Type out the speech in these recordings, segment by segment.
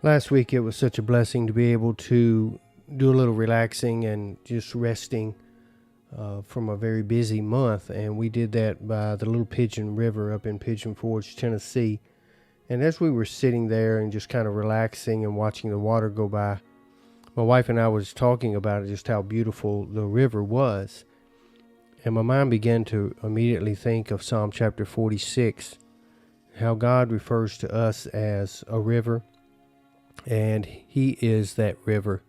Last week it was such a blessing to be able to do a little relaxing and just resting from a very busy month, and we did that by the Little Pigeon River up in Pigeon Forge, Tennessee. And as we were sitting there and just kind of relaxing and watching the water go by, my wife and I was talking about it, just how beautiful the river was. And my mind began to immediately think of Psalm chapter 46, how God refers to us as a river, and He is that river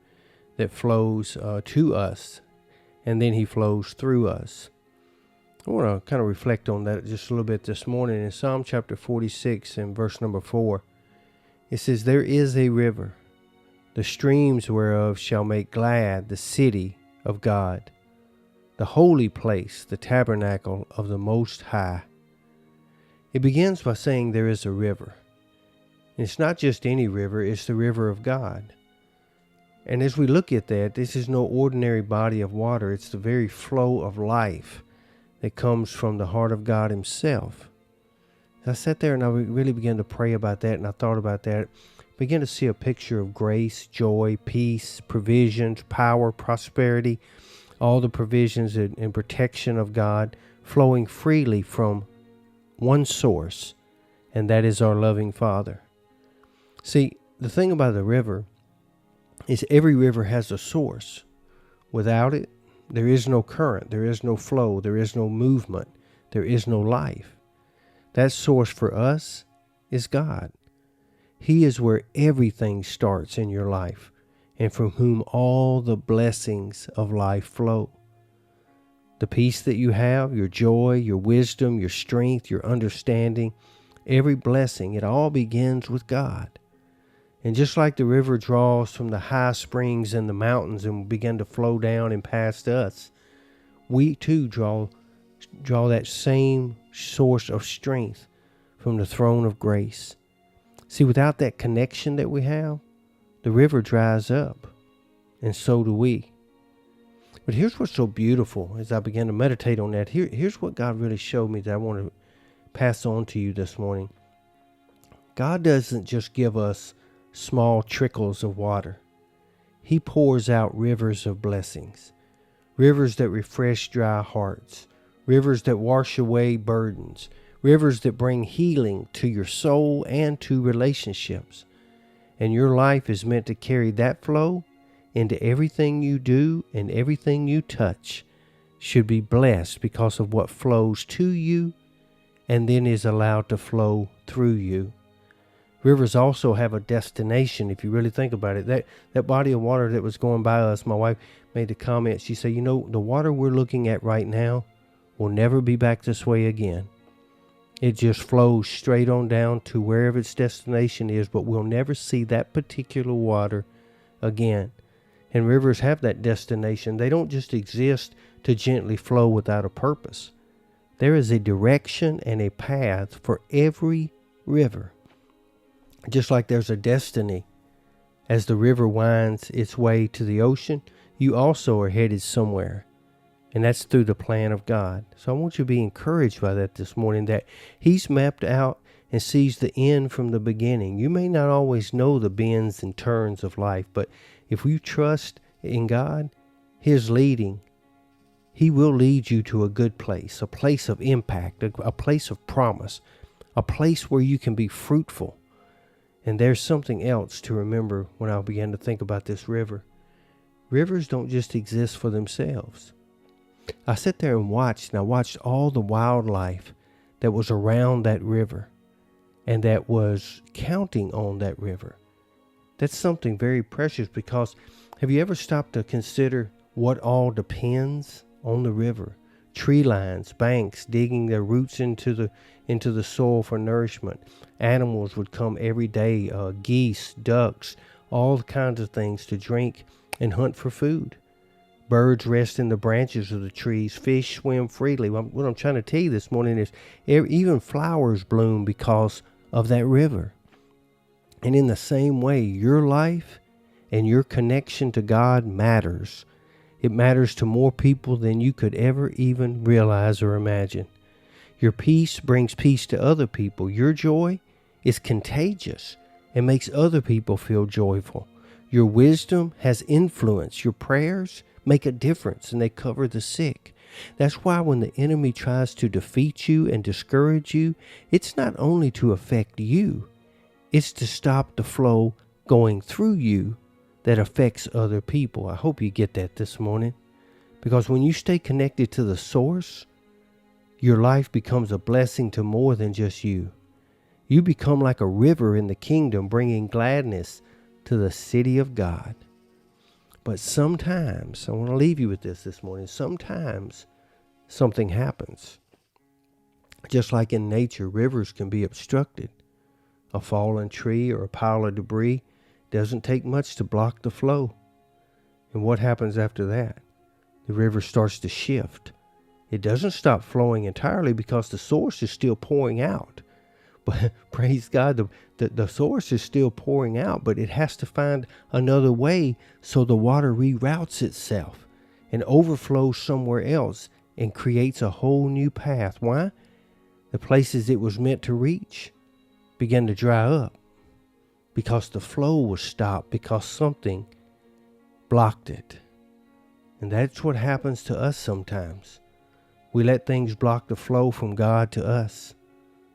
that flows to us, and then He flows through us. I want to kind of reflect on that just a little bit this morning. In Psalm chapter 46 and verse number 4, it says, "There is a river, the streams whereof shall make glad the city of God, the holy place, the tabernacle of the Most High." It begins by saying there is a river. And it's not just any river, it's the river of God. And as we look at that, this is no ordinary body of water. It's the very flow of life that comes from the heart of God Himself. I sat there and I really began to pray about that, and I thought about that. Began to see a picture of grace, joy, peace, provisions, power, prosperity, all the provisions and protection of God flowing freely from one source, and that is our loving Father. See, the thing about the river is every river has a source. Without it, there is no current, there is no flow, there is no movement, there is no life. That source for us is God. He is where everything starts in your life, and from whom all the blessings of life flow. The peace that you have, your joy, your wisdom, your strength, your understanding, every blessing, it all begins with God. And just like the river draws from the high springs in the mountains and begin to flow down and past us, we too draw that same source of strength from the throne of grace. See, without that connection that we have, the river dries up, and so do we. But here's what's so beautiful as I began to meditate on that. Here's what God really showed me that I want to pass on to you this morning. God doesn't just give us small trickles of water. He pours out rivers of blessings, rivers that refresh dry hearts, rivers that wash away burdens, rivers that bring healing to your soul and to relationships. And your life is meant to carry that flow into everything you do, and everything you touch should be blessed because of what flows to you and then is allowed to flow through you. Rivers also have a destination, if you really think about it. That body of water that was going by us, my wife made the comment, she said, the water we're looking at right now will never be back this way again. It just flows straight on down to wherever its destination is, but we'll never see that particular water again. And rivers have that destination. They don't just exist to gently flow without a purpose. There is a direction and a path for every river. Just like there's a destiny. As the river winds its way to the ocean, you also are headed somewhere. And that's through the plan of God. So I want you to be encouraged by that this morning, that He's mapped out and sees the end from the beginning. You may not always know the bends and turns of life, but if you trust in God, His leading, He will lead you to a good place, a place of impact, a place of promise, a place where you can be fruitful. And there's something else to remember when I began to think about this river. Rivers don't just exist for themselves. I sat there and I watched all the wildlife that was around that river and that was counting on that river. That's something very precious, because have you ever stopped to consider what all depends on the river? Tree lines, banks digging their roots into the soil for nourishment. Animals would come every day, geese, ducks, all kinds of things to drink and hunt for food. Birds rest in the branches of the trees. Fish swim freely. What I'm trying to tell you this morning is even flowers bloom because of that river. And in the same way, your life and your connection to God matters. It matters to more people than you could ever even realize or imagine. Your peace brings peace to other people. Your joy is contagious. and makes other people feel joyful. Your wisdom has influence. Your prayers make a difference, and they cover the sick. That's why when the enemy tries to defeat you and discourage you, it's not only to affect you, it's to stop the flow going through you that affects other people. I hope you get that this morning. Because when you stay connected to the source, your life becomes a blessing to more than just you. You become like a river in the kingdom, bringing gladness to the city of God. But sometimes, I want to leave you with this morning, sometimes something happens. Just like in nature, rivers can be obstructed. A fallen tree or a pile of debris doesn't take much to block the flow. And what happens after that? The river starts to shift. It doesn't stop flowing entirely because the source is still pouring out. But praise God, the source is still pouring out, but it has to find another way so the water reroutes itself and overflows somewhere else and creates a whole new path. Why? The places it was meant to reach began to dry up because the flow was stopped, because something blocked it. And that's what happens to us sometimes. We let things block the flow from God to us.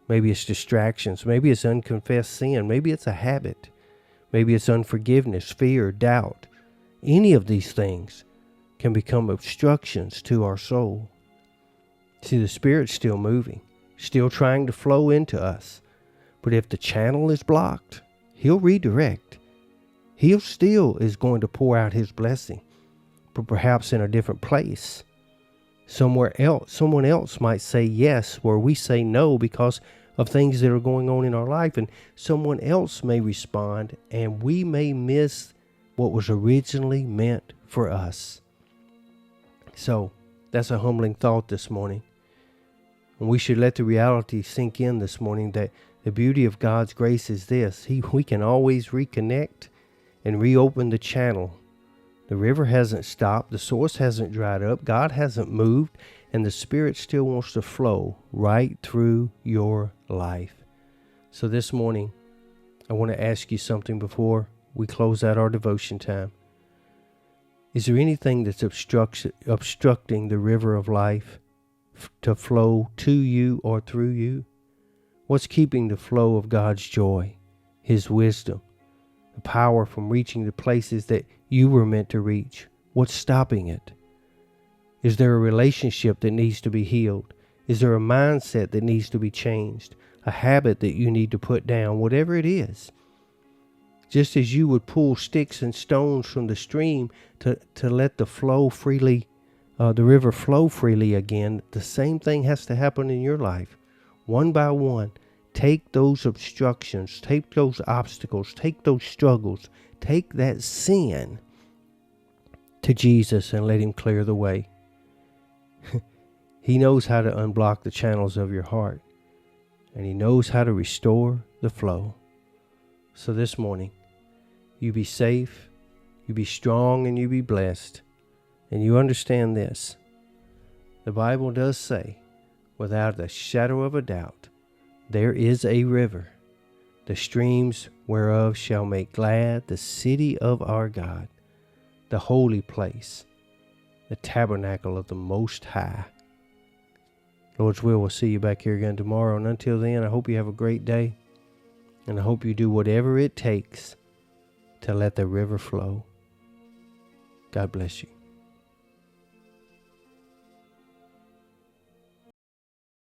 Maybe it's distractions. Maybe it's unconfessed sin. Maybe it's a habit. Maybe it's unforgiveness, fear, doubt. Any of these things can become obstructions to our soul. See, the Spirit's still moving, still trying to flow into us. But if the channel is blocked, He'll redirect. He still is going to pour out His blessing, but perhaps in a different place. Somewhere else, someone else might say yes where we say no because of things that are going on in our life, and someone else may respond and we may miss what was originally meant for us. So that's a humbling thought this morning. And we should let the reality sink in this morning that the beauty of God's grace is this. We can always reconnect and reopen the channel. The river hasn't stopped. The source hasn't dried up. God hasn't moved. And the Spirit still wants to flow right through your life. So this morning, I want to ask you something before we close out our devotion time. Is there anything that's obstructing the river of life to flow to you or through you? What's keeping the flow of God's joy, His wisdom, the power from reaching the places that you were meant to reach? What's stopping it? Is there a relationship that needs to be healed? Is there a mindset that needs to be changed? A habit that you need to put down? Whatever it is. Just as you would pull sticks and stones from the stream to let the river flow freely again, the same thing has to happen in your life. One by one, take those obstructions, take those obstacles, take those struggles, take that sin to Jesus and let Him clear the way. He knows how to unblock the channels of your heart, and He knows how to restore the flow. So this morning, you be safe, you be strong, and you be blessed. And you understand this. The Bible does say, without a shadow of a doubt, there is a river, the streams whereof shall make glad the city of our God, the holy place, the tabernacle of the Most High. Lord's will, we'll see you back here again tomorrow. And until then, I hope you have a great day. And I hope you do whatever it takes to let the river flow. God bless you.